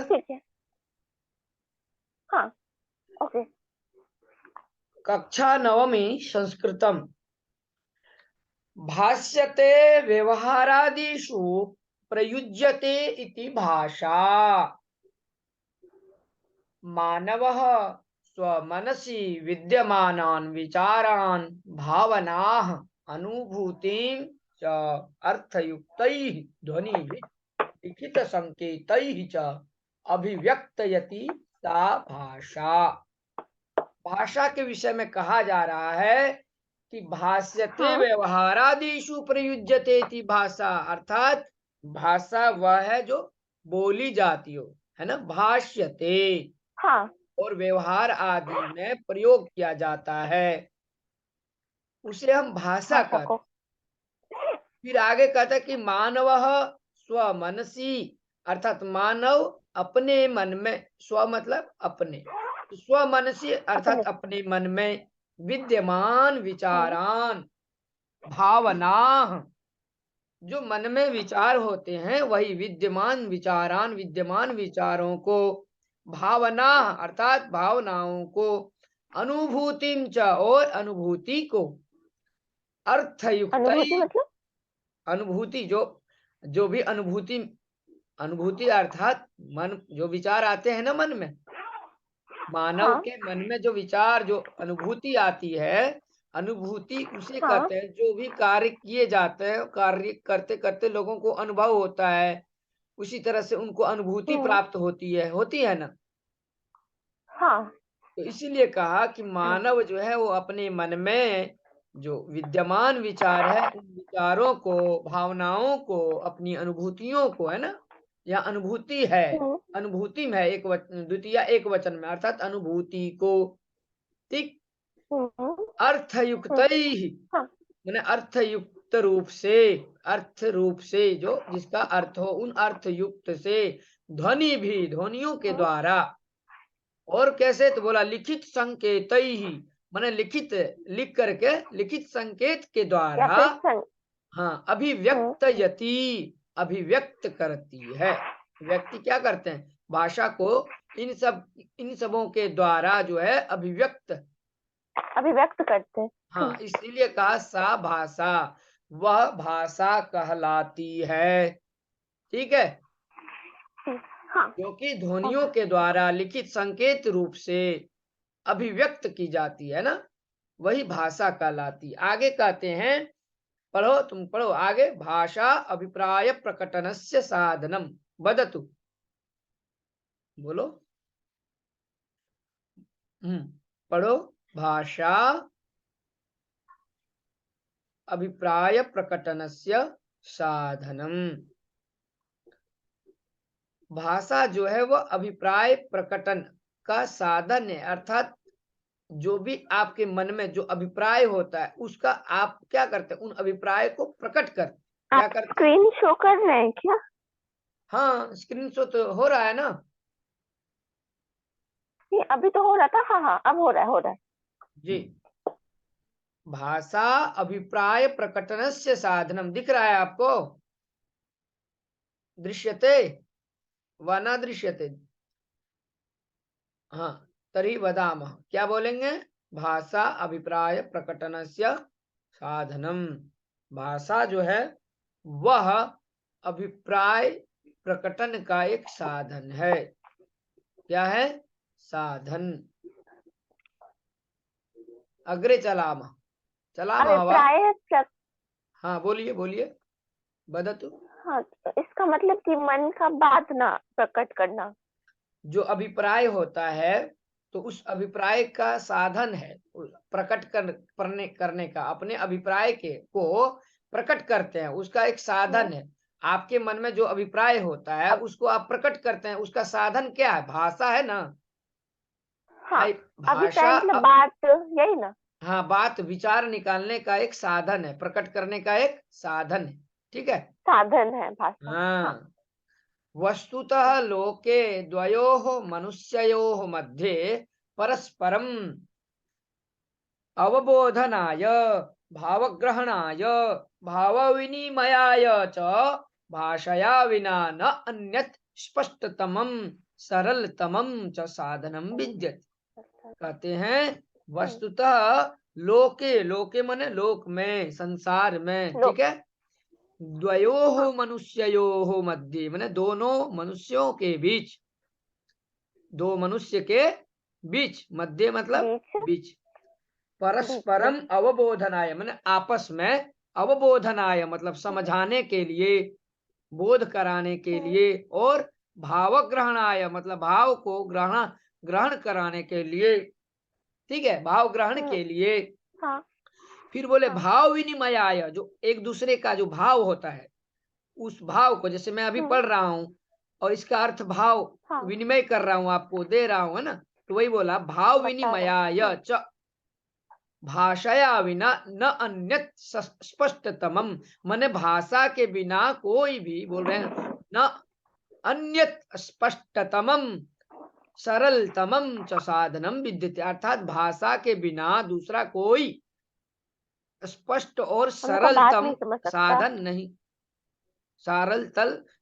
ठीक है, हाँ, ओके। कक्षा नवमी संस्कृतम भाष्यते व्यवहारादिषु प्रयुज्यते इति भाषा। मानवः स्वमनसि विद्यमानान् विचारान् भावनाः अनुभूतिं च अर्थयुक्तैः ध्वनिभिः लिखित संकेतैः च अभिव्यक्तयति सा भाषा। भाषा के विषय में कहा जा रहा है कि भाष्यते हाँ, व्यवहारादिषु प्रयुज्यते इति भाषा, अर्थात भाषा वह है जो बोली जाती हो, है ना, भाष्यते, हाँ, और व्यवहार आदि में प्रयोग किया जाता है, उसे हम भाषा भाषा कहते को। हैं। फिर आगे कहता है कि मानव स्वमनसी, अर्थात मानव अपने मन में, स्व मतलब अपने, तो स्वमनसी अपने। अर्थात अपने मन में विद्यमान हाँ, विचारान भावना, जो मन में विचार होते हैं वही विद्यमान विचारान, विद्यमान विचारों को, भावना अर्थात भावनाओं को, अनुभूतिम च और अनुभूति को, अर्थयुक्त, अनुभूति मतलब। अनुभूति जो, जो भी अनुभूति, अनुभूति अर्थात मन, जो विचार आते हैं ना मन में, मानव हाँ, के मन में जो विचार, जो अनुभूति आती है, अनुभूति उसे हाँ, कहते हैं जो भी कार्य किए जाते हैं, कार्य करते करते लोगों को अनुभव होता है, उसी तरह से उनको अनुभूति हम्म, प्राप्त होती है ना। हाँ, तो इसीलिए कहा कि मानव जो है वो अपने मन में जो विद्यमान विचार है, उन विचारों को, भावनाओं को, अपनी अनुभूतियों को, है ना, या अनुभूति है, हम्म, अनुभूति में है, एक वचन, द्वितीय एक वचन में, अर्थात अनुभूति को, ठीक, हम्म, अर्थयुक्त, हम्म, हाँ, मैंने अर्थयुक्त रूप से, अर्थ रूप से, जो जिसका अर्थ हो, उन अर्थयुक्त से, ध्वनि भी, ध्वनियों के हम्म, द्वारा, और कैसे, तो बोला लिखित संकेत ही, मैंने लिखित, लिख करके, लिखित संकेत के या द्वारा, फिर संग। हाँ, हम्म, अभिव्यक्तयति, अभिव्यक्त करती है। व्यक्ति क्या करते हैं, भाषा को इन सबों के द्वारा जो है अभिव्यक्त, अभिव्यक्त करते हैं। हाँ, इसीलिए कहा सा भाषा, वह भाषा कहलाती है, ठीक है, हम्म, हाँ, जो कि ध्वनियों ओके। के द्वारा लिखित संकेत रूप से अभिव्यक्त की जाती है ना, वही भाषा कहलाती। आगे कहते हैं, पढ़ो, तुम पढ़ो आगे, भाषा अभिप्राय प्रकटनस्य साधनम वदतु, बोलो। पढ़ो, भाषा अभिप्राय प्रकटनस्य साधनम, भाषा जो है वह अभिप्राय प्रकटन का साधन है, अर्थात जो भी आपके मन में जो अभिप्राय होता है उसका आप क्या करते हैं, उन अभिप्राय को प्रकट कर, क्या आप करते हैं। स्क्रीन शो कर रहे हैं क्या? हाँ, स्क्रीन शॉट तो हो रहा है ना। नहीं, अभी तो हो रहा था। हाँ, हाँ, अब हो रहा है, हो रहा है। जी, भाषा अभिप्राय प्रकटनस्य साधनम, दिख रहा है आपको, दृश्यते व न दृश्यते, हाँ, तरी वदामः, क्या बोलेंगे, भाषा अभिप्राय प्रकटनस्य साधनम, भाषा जो है वह अभिप्राय प्रकटन का एक साधन है, क्या है, साधन। अग्रे चलामः, चलामः वा, अभिप्राय हाँ बोलिए बोलिए, वदतु। हाँ, तो इसका मतलब कि मन का बात ना प्रकट करना। जो अभिप्राय होता है, तो उस अभिप्राय का साधन है, प्रकट करने का, अपने अभिप्राय के को प्रकट करते हैं, उसका एक हम्म, साधन है। आपके मन में जो अभिप्राय होता है अब उसको आप प्रकट करते हैं, उसका साधन क्या है, भाषा है ना हाँ, भाई, अभिप्राय भाषा मतलब बात, यही ना। हाँ, बात विचार निकालने का एक साधन है, प्रकट करने का एक साधन है, ठीक है। साधन है भाषा। हाँ, हाँ, वस्तुतः लोके द्वयोः मनुष्ययोः मध्ये परस्परम् अवबोधनाय, भावग्रहणाय, भावविनिमयाय च भाषया विना न अन्यत् स्पष्टतमम् सरलतमं च साधनम विद्यते। कहते हैं वस्तुतः लोके, लोके माने लोक में, संसार में, लो ठीक है, द्वयोः मनुष्ययोः मध्ये माने दोनों मनुष्यों के बीच, दो मनुष्य के बीच, मध्य मतलब बीच बीच, बीच में परस्परम अवबोधनाय माने आपस में, अवबोधनाय मतलब समझाने के लिए, बोध कराने के लिए, और भावग्रहणाय मतलब भाव को ग्रहण ग्रहण कराने के लिए, ठीक है, भाव ग्रहण हम्म, के लिए। हाँ फिर बोले हाँ भाव विनिमयाय, जो एक दूसरे का जो भाव होता है, उस भाव को, जैसे मैं अभी पढ़ रहा हूं और इसका अर्थ भाव हाँ विनिमय कर रहा हूं, आपको दे रहा हूं, है ना, तो वही बोला भाव बता रहे विनिमयाय च भाषया विना न अन्यत स्पष्टतमम, माने भाषा के बिना कोई भी, बोल रहे हैं, न अन्यत स्पष्टतमम सरलतमम च साधनम विद्यते, अर्थात भाषा के बिना दूसरा कोई स्पष्ट और हम लोग का बात सरलतम नहीं समझ सकता। साधन नहीं,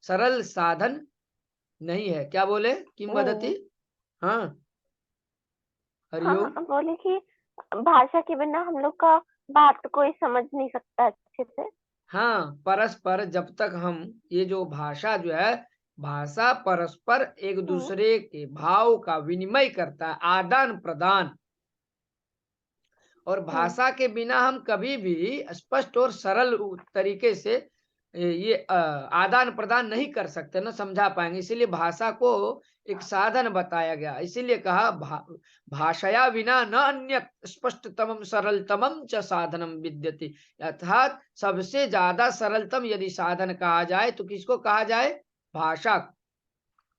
सरल साधन नहीं है। क्या बोले, किम नहीं वदति? है। हाँ, हाँ हरिओम। हाँ, बोले कि भाषा के बिना हम लोग का बात कोई समझ नहीं सकता अच्छे से। हाँ, परस्पर जब तक हम, ये जो भाषा जो है, भाषा परस्पर एक हम्म दूसरे के भाव का विनिमय करता है, आदान प्रदान, और हम्म भाषा के बिना हम कभी भी स्पष्ट और सरल तरीके से ये आदान प्रदान नहीं कर सकते, ना समझा पाएंगे। इसीलिए भाषा को एक साधन बताया गया, इसीलिए कहा भाषया बिना न अन्य स्पष्टतमम सरलतमम च साधनम विद्यते, अर्थात सबसे ज्यादा सरलतम यदि साधन कहा जाए तो किसको कहा जाए? भाषा।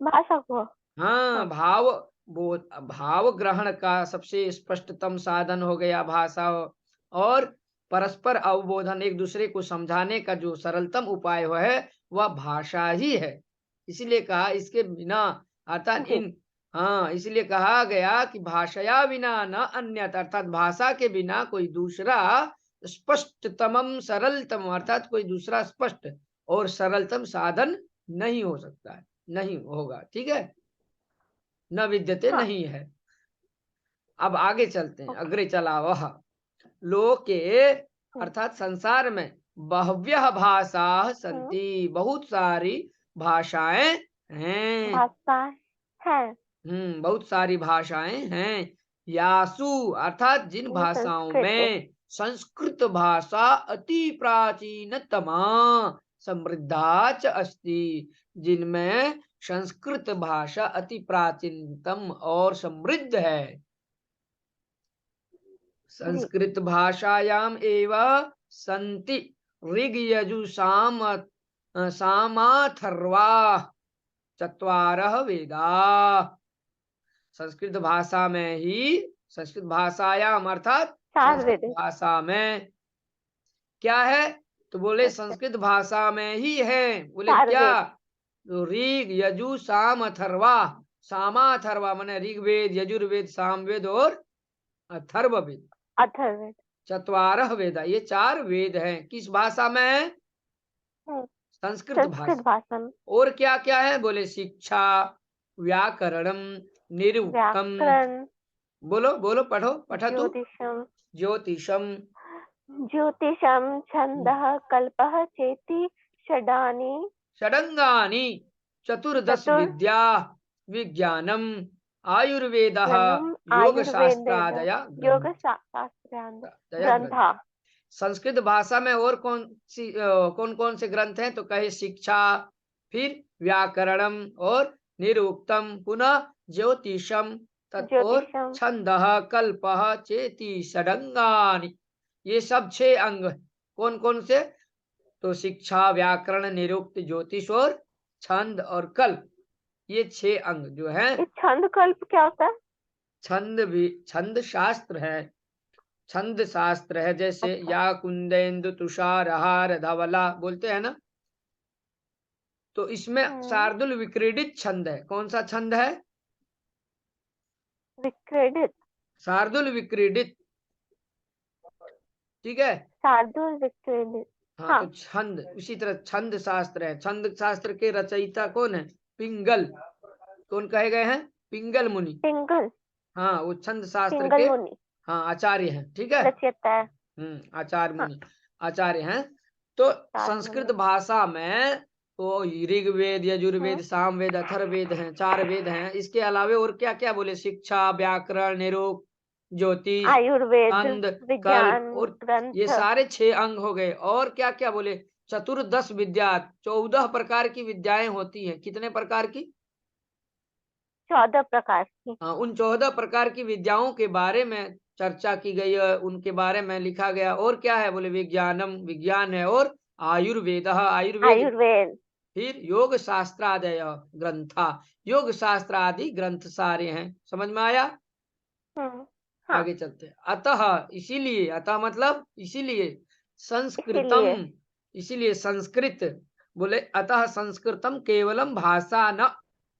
भाषा को। हाँ, हाँ भाव ग्रहण का सबसे स्पष्टतम साधन हो गया भाषा, और परस्पर अवबोधन, एक दूसरे को समझाने का जो सरलतम उपाय है वह भाषा ही है। इसीलिए कहा इसके बिना, अर्थात जी इन, हाँ, इसलिए कहा गया कि भाषया बिना न अन्यत, अर्थात भाषा के बिना कोई दूसरा स्पष्टतमम सरलतम, अर्थात कोई दूसरा स्पष्ट और सरलतम साधन नहीं हो सकता है, नहीं होगा, ठीक है, न विद्यते हाँ नहीं है। अब आगे चलते हैं, ओके अग्रे चला वह लोके, हम्म अर्थात संसार में, बह्व्यः भाषा हम्म, सन्ति, बहुत सारी भाषाएं हैं। भाषा है बहुत सारी भाषाएं हैं। यासु, अर्थात जिन ये भाषाओं संस्कृत है। में संस्कृत भाषा अति प्राचीनतमा समृद्धा च अस्ति, जिनमें संस्कृत भाषा अति प्राचीनतम और समृद्ध है। जी संस्कृत भाषायाम एव सन्ति ऋग यजु सामाथर्वा चत्वारः वेदा। संस्कृत भाषा में ही, संस्कृत भाषायाम अर्थात चार संस्कृत वेद है। भाषा में क्या है? तो बोले अच्छा संस्कृत भाषा में ही है। बोले चार क्या? वेद तो ऋग यजु साम अथर्वा, सामा अथर्वा माने ऋग्वेद, यजुर्वेद, सामवेद और अथर्ववेद, अथर्ववेद। चत्वारह वेद, ये चार वेद हैं। किस भाषा में है? हम्म, संस्कृत संस्कृत भाषा। भाषा में और क्या क्या है? बोले शिक्षा, व्याकरणम, निरुक्तम, व्याकरण बोलो बोलो, पढ़ो, पठतु। ज्योतिषम ज्योतिषम, ज्योतिषम छंदः कल्पः चेति षडानि षडंगानि, चतुर्दश चतुर् विद्या, विज्ञानम, आयुर्वेदः, जनुम योग आयुर्वेद शास्त्रादया योग ग्रंथ, शास्त्रांत दया ग्रंथ। ग्रंथा। संस्कृत भाषा में और कौन कौन से ग्रंथ हैं? तो कहे शिक्षा, फिर व्याकरणम और निरुक्तम, पुनः ज्योतिषम, और ज्योतिषम छंदः कल्पः चेति षडंगानि, ये सब 6 अंग। कौन कौन से? तो शिक्षा, व्याकरण, निरुक्त, ज्योतिष और छंद और कल्प, ये 6 अंग जो है। ये छंद कल्प क्या होता है? छंद भी छंद शास्त्र है, छंद शास्त्र है, जैसे अच्छा या कुंदेन्दु तुषार हार धवला बोलते हैं ना, तो इसमें हम्म शार्दुल विक्रीडित छंद है। कौन सा छंद है? विक्रीडित शार्दुल विक्रीडित, ठीक है। शार्दुल विक्रीडित। हाँ, हाँ तो छंद, उसी तरह छंद शास्त्र है। छंद शास्त्र के रचयिता कौन है? पिंगल, कौन कहे गए हैं? पिंगल मुनि। पिंगल, हाँ, वो छंद शास्त्र पिंगल के मुनि हाँ आचार्य हैं, ठीक है। रचयिता है। आचार्य हाँ, मुनि आचार्य हैं। तो चार संस्कृत मुनि। भाषा में तो ऋग्वेद, यजुर्वेद, हम्म। सामवेद, अथर्ववेद हैं, 4 वेद हैं। इसके अलावे और क्या-क्या बोले? शिक्षा, व्याकरण, निरुक्त, ज्योतिष, आयुर्वेद, छंद, कल्प विज्ञान, और ये ग्रंथ, सारे 6 अंग हो गए। और क्या-क्या बोले? चतुर्दश विद्या, 14 प्रकार की विद्याएँ होती हैं। कितने प्रकार की? 14 प्रकार की। हाँ, उन 14 प्रकार की विद्याओं के बारे में चर्चा की गई है, उनके बारे में लिखा गया। और क्या है? बोले विज्ञानम, विज्ञान है। और आयुर्वेदः, आयुर्वेद। आयुर्वेद। फिर योग शास्त्रादय ग्रंथा, योग शास्त्र आदि ग्रंथ सारे हैं। समझ में आया? हाँ, आगे चलते हैं। अतः, इसीलिए, अतः मतलब इसीलिए, संस्कृतम, इसीलिए। इसीलिए संस्कृत, बोले अतः संस्कृतम केवलम भाषा न,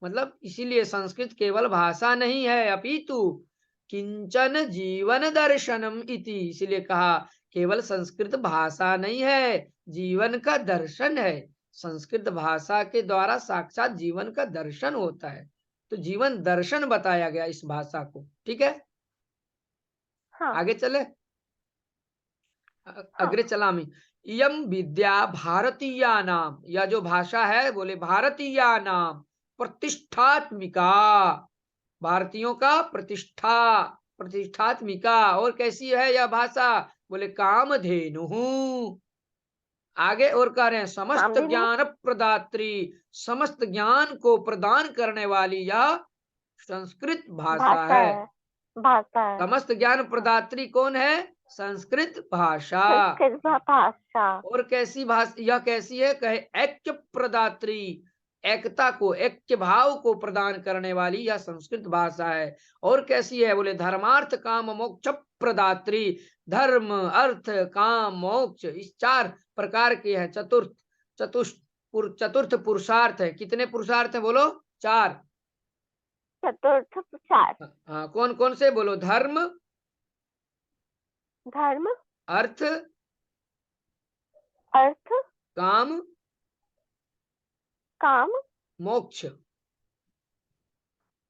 मतलब इसीलिए संस्कृत केवल भाषा नहीं है, अपितु किंचन जीवन दर्शनम इति, इसीलिए कहा केवल संस्कृत भाषा नहीं है, जीवन का दर्शन है। संस्कृत भाषा के द्वारा साक्षात जीवन का दर्शन होता है। तो जीवन दर्शन बताया गया इस भाषा को, ठीक है। हाँ, आगे चले। हाँ। अग्रे चलामि। इयम विद्या भारतीयानाम, यह जो भाषा है बोले भारतीयानाम प्रतिष्ठात्मिका, भारतीयों का प्रतिष्ठा, प्रतिष्ठात्मिका। और कैसी है यह भाषा? बोले कामधेनु। आगे और कह रहे हैं समस्त कामधेनु ज्ञान प्रदात्री, समस्त ज्ञान को प्रदान करने वाली यह संस्कृत भाषा भाषा है। है। भाषा है। समस्त ज्ञान हाँ, प्रदात्री कौन है? संस्कृत भाषा। संस्कृत भाषा। और कैसी भाषा यह? कैसी है? कहे ऐक्य प्रदात्री, एकता को, ऐक्य भाव को प्रदान करने वाली यह संस्कृत भाषा है। और कैसी है? बोले धर्मार्थ काम मोक्ष प्रदात्री, धर्म, अर्थ, काम, मोक्ष, इस 4 प्रकार के हैं। चतुर्थ पुरुषार्थ है। कितने पुरुषार्थ है? बोलो 4। चतुर्थ प्रसाद। हाँ, कौन कौन से? बोलो धर्म, धर्म, अर्थ, अर्थ, काम, काम, मोक्ष।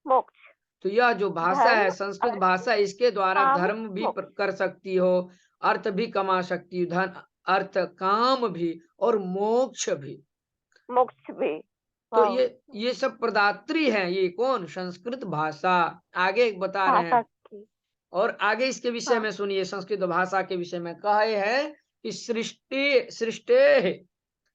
मोक्ष। तो यह जो भाषा धर्म, है संस्कृत अर्थ, भाषा, इसके द्वारा काम, धर्म भी मोक्ष। कर सकती हो, अर्थ भी कमा सकती हो, धन, अर्थ, काम भी और मोक्ष भी। मोक्ष भी। तो वाह। ये सब प्रदात्री हैं। ये कौन? संस्कृत भाषा। आगे बता रहे भाषा हैं। की। और आगे इसके विषय हाँ, में सुनिए, संस्कृत भाषा के विषय में कहे हैं कि सृष्टि, सृष्टे,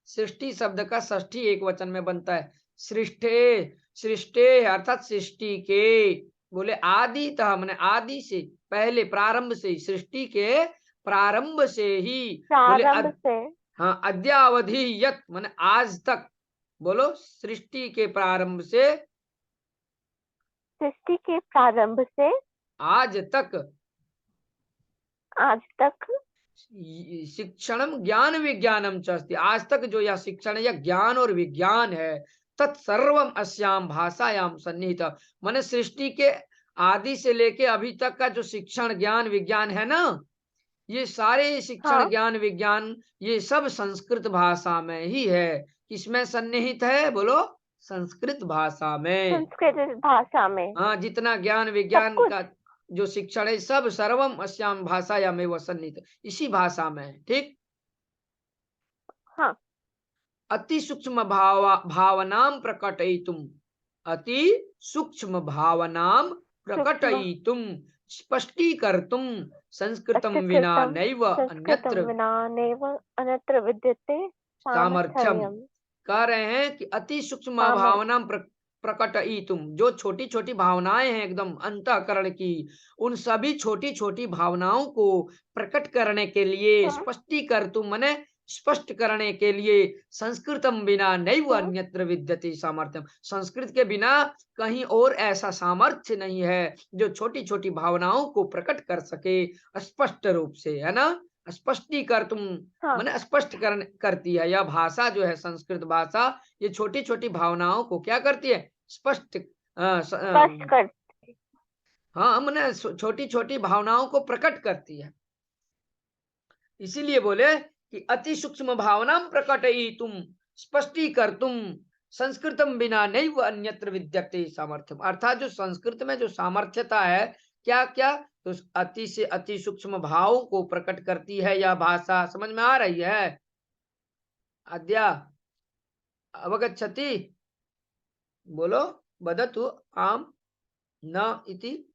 सृष्टि शब्द का षष्ठी एक वचन में बनता है। सृष्टे, सृष्टे अर्थात सृष्टि के, बोले आदितः मैंने आदि से, पहले, प्रारंभ से, सृष्टि के प्रारंभ से ही, बोले प्रारंभ से। हाँ, अद्यावधि यत मैंने आज तक, बोलो सृष्टि के प्रारंभ से सृष्टि के प्रारंभ से आज तक, आज तक। शिक्षणम ज्ञान विज्ञानम च अस्ति, आज तक जो यह शिक्षण या ज्ञान और विज्ञान है, तत्सर्वम अस्याम भाषायाम सन्निहित, माने सृष्टि के आदि से लेके अभी तक का जो शिक्षण ज्ञान विज्ञान है ना, ये सारे शिक्षण हाँ, ज्ञान विज्ञान ये सब संस्कृत भाषा में ही है। किसमें सन्निहित है? बोलो संस्कृत भाषा में। संस्कृत भाषा में। हाँ, जितना ज्ञान सब विज्ञान कुछ। का जो शिक्षण है सब सर्वम अस्याम भाषायामेव सन्निहित, इसी भाषा में है, ठीक। हाँ, अति सूक्ष्म भावनाम प्रकटयितुम, अति सूक्ष्म भावनाम सूक्ष्म। प्रकटयितुम, स्पष्टीकर्तुम संस्कृतम विना स्पष्टीकृतं नैव संस्कृतं अन्यत्र विना नैव अन्यत्र विद्यते सामर्थ्यम। सामर्थ्यम्। कह रहे हैं कि अति सूक्ष्म भावना सामर्थ्य। प्रकटयितुम, जो छोटी छोटी भावनाएं हैं एकदम अंतःकरण की, उन सभी छोटी छोटी भावनाओं को प्रकट करने के लिए, हम्म। स्पष्टीकर्तुम माने स्पष्ट करने के लिए, संस्कृतम बिना नैव हम्म। अन्यत्र विद्यते सामर्थ्यम, संस्कृत के बिना कहीं और ऐसा सामर्थ्य नहीं है जो छोटी छोटी भावनाओं को प्रकट कर सके स्पष्ट रूप से, है ना। स्पष्टीकर्तुम हाँ, माने स्पष्ट करती है। यह भाषा जो है संस्कृत भाषा, ये छोटी छोटी भावनाओं को क्या करती है? स्पष्ट स्पष्ट कर। हाँ, माने छोटी छोटी भावनाओं को प्रकट करती है। इसीलिए बोले कि अति सूक्ष्म भावना प्रकटई तुम, स्पष्टी कर तुम, संस्कृतम बिना नैव अन्यत्र विद्यते सामर्थ्यम, अर्थात जो संस्कृत में जो सामर्थ्यता है, क्या क्या, तो अति से अति सूक्ष्म भावों को प्रकट करती है यह भाषा। समझ में आ रही है? अद्या अवगच्छति? बोलो, वदतु आम न इति।